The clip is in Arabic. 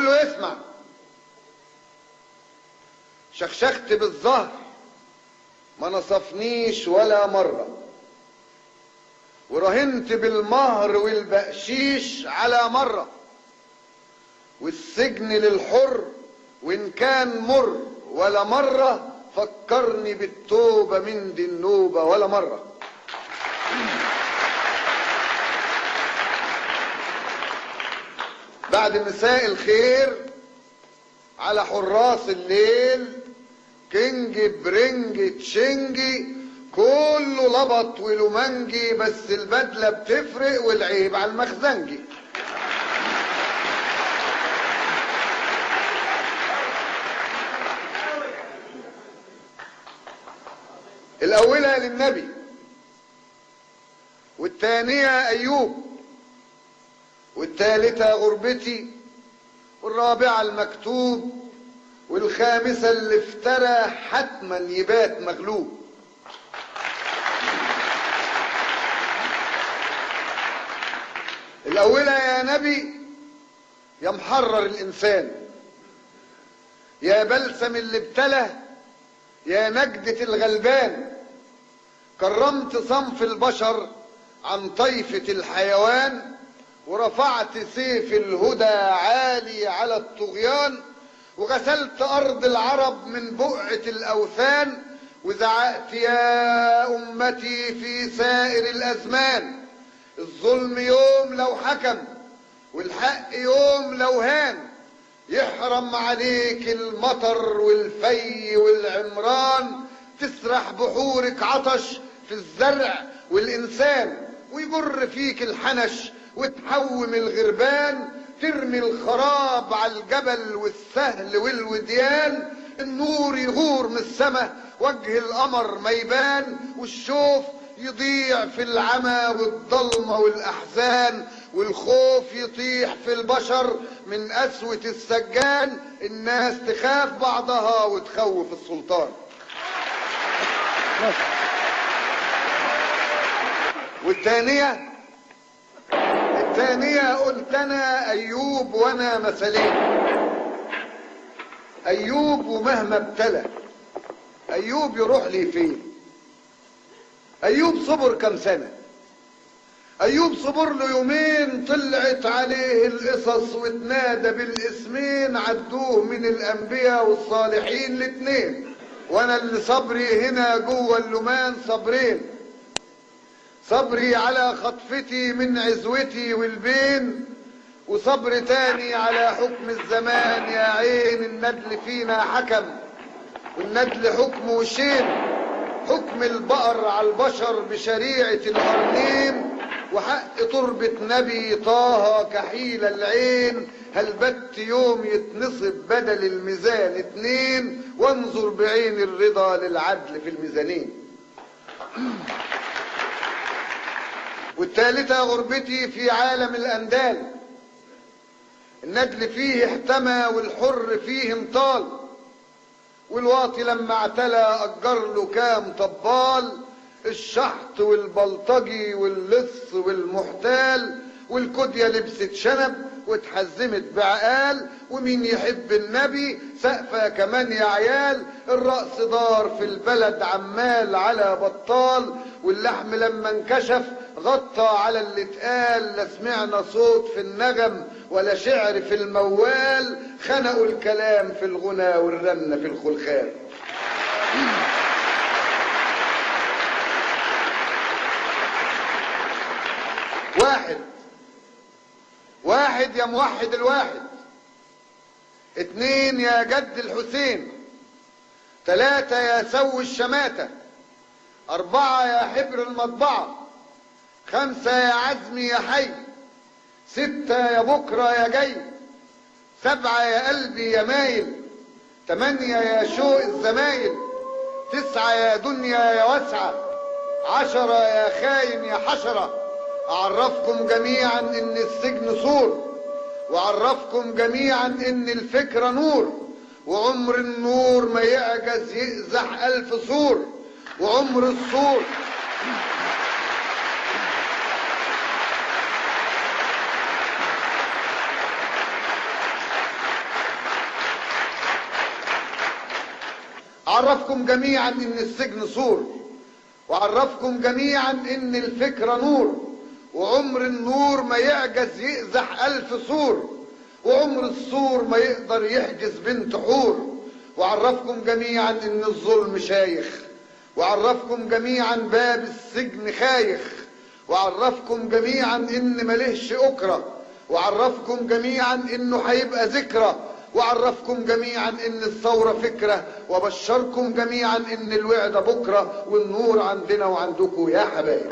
بقول له اسمع، شخشخت بالظهر ما نصفنيش ولا مرة، ورهنت بالمهر والبقشيش على مرة، والسجن للحر وإن كان مر ولا مرة فكرني بالتوبة من دي النوبة ولا مرة. بعد مساء الخير على حراس الليل، كينج برنج تشنجي كله لبط ولومنجي، بس البدلة بتفرق والعيب على المخزنجي. الأولى للنبي، والثانية أيوب، والثالثة غربتي، والرابعة المكتوب، والخامسة اللي افترى حتما يبات مغلوب. الأولى يا نبي يا محرر الإنسان، يا بلسم اللي ابتلى، يا نجدة الغلبان، كرمت صنف البشر عن طيفة الحيوان، ورفعت سيف الهدى عالي على الطغيان، وغسلت أرض العرب من بقعة الأوثان، وزعقت يا أمتي في سائر الأزمان، الظلم يوم لو حكم والحق يوم لو هان، يحرم عليك المطر والفي والعمران، تسرح بحورك عطش في الزرع والإنسان، ويجر فيك الحنش وتحوم الغربان، ترمي الخراب على الجبل والسهل والوديان، النور يغور من السماء وجه القمر ما يبان، والشوف يضيع في العمى والضلمة والأحزان، والخوف يطيح في البشر من قسوة السجان، الناس تخاف بعضها وتخوف السلطان. والثانية قلت أنا أيوب وأنا مثلين. أيوب ومهما ابتلى، أيوب يروح لي فين؟ أيوب صبر كم سنة؟ أيوب صبر له يومين، طلعت عليه القصص واتنادى بالاسمين، عدوه من الأنبياء والصالحين الاتنين، وأنا اللي صبري هنا جوه اللمان صبرين، صبري على خطفتي من عزوتي والبين، وصبر تاني على حكم الزمان يا عين، الندل فينا حكم والندل حكمه شين، حكم البقر على البشر بشريعة القرنين، وحق تربة نبي طه كحيل العين، هل بت يوم يتنصب بدل الميزان اتنين، وانظر بعين الرضا للعدل في الميزانين. والثالثة غربتي في عالم الأندال، الندل فيه احتمى والحر فيه انطال، والواطي لما اعتلى أجر له كام طبال، الشحط والبلطجي واللص والمحتال، والكدية لبست شنب واتحزمت بعقال، ومين يحب النبي سقفة كمان يا عيال، الرأس دار في البلد عمال على بطال، واللحم لما انكشف غطى على اللي اتقال، لا سمعنا صوت في النغم ولا شعر في الموال، خنقوا الكلام في الغنى والرنة في الخلخال. واحد يا موحد الواحد، اتنين يا جد الحسين، تلاتة يا سوي الشماتة، أربعة يا حبر المطبعة، خمسة يا عزمي يا حي، ستة يا بكرة يا جاي، سبعة يا قلبي يا مايل، تمانية يا شوق الزمايل، تسعة يا دنيا يا واسعة، 10 يا خاين يا حشرة. أعرفكم جميعا إن السجن سور، وأعرفكم جميعا إن الفكرة نور، وعمر النور ما يعجز يقزح 1000 سور، وعمر السور وعرفكم جميعا ان السجن سور، وعرفكم جميعا ان الفكرة نور، وعمر النور ما يعجز يقزح 1000 سور، وعمر السور ما يقدر يحجز بنت حور. وعرفكم جميعا ان الظلم شايخ، وعرفكم جميعا باب السجن خايخ، وعرفكم جميعا ان ملهش اكره، وعرفكم جميعا انه هيبقى ذكرى، وعرفكم جميعا ان الثورة فكرة، وبشركم جميعا ان الوعد بكرة والنور عندنا وعندكم يا حبايب.